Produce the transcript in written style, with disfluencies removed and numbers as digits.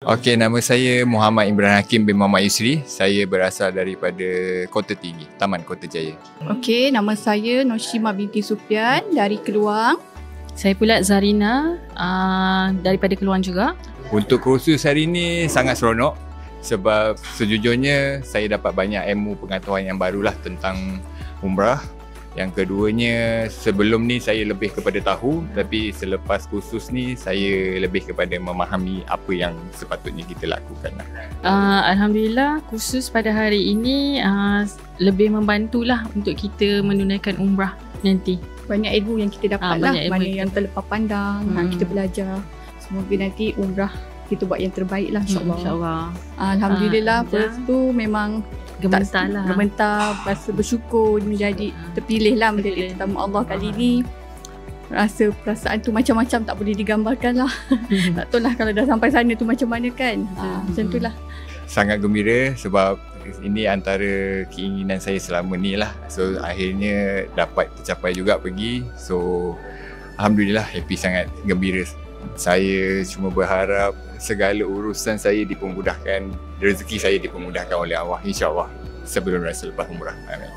Okey, nama saya Muhammad Imran Hakim bin Muhammad Yusri. Saya berasal daripada Kota Tinggi, Taman Kota Jaya. Okey, nama saya Noshima binti Sufian dari Keluang. Saya pula Zarina daripada Keluang juga. Untuk kursus hari ini sangat seronok sebab sejujurnya saya dapat banyak ilmu pengetahuan yang barulah tentang umrah. Yang keduanya, sebelum ni saya lebih kepada tahu, tapi selepas kursus ni saya lebih kepada memahami apa yang sepatutnya kita lakukan. Alhamdulillah, kursus pada hari ini lebih membantulah untuk kita menunaikan umrah nanti. Banyak ilmu yang kita dapat lah, mana yang terlepas pandang, kita belajar. Semoga nanti umrah kita buat yang terbaik lah, insyaAllah. InsyaAllah. Alhamdulillah, first tu memang gementar, rasa bersyukur menjadi terpilih lah menjadi tetamu Allah kali ni. Rasa perasaan tu macam-macam, tak boleh digambarkan lah. Tak tahu lah kalau dah sampai sana tu macam mana kan. Macam tu lah. Sangat gembira sebab ini antara keinginan saya selama ni lah. So akhirnya dapat tercapai juga pergi. So Alhamdulillah, happy sangat, gembira. Saya cuma berharap segala urusan saya dipermudahkan, rezeki saya dipermudahkan oleh Allah, insyaAllah, sebelum dan selepas umrah. Amin.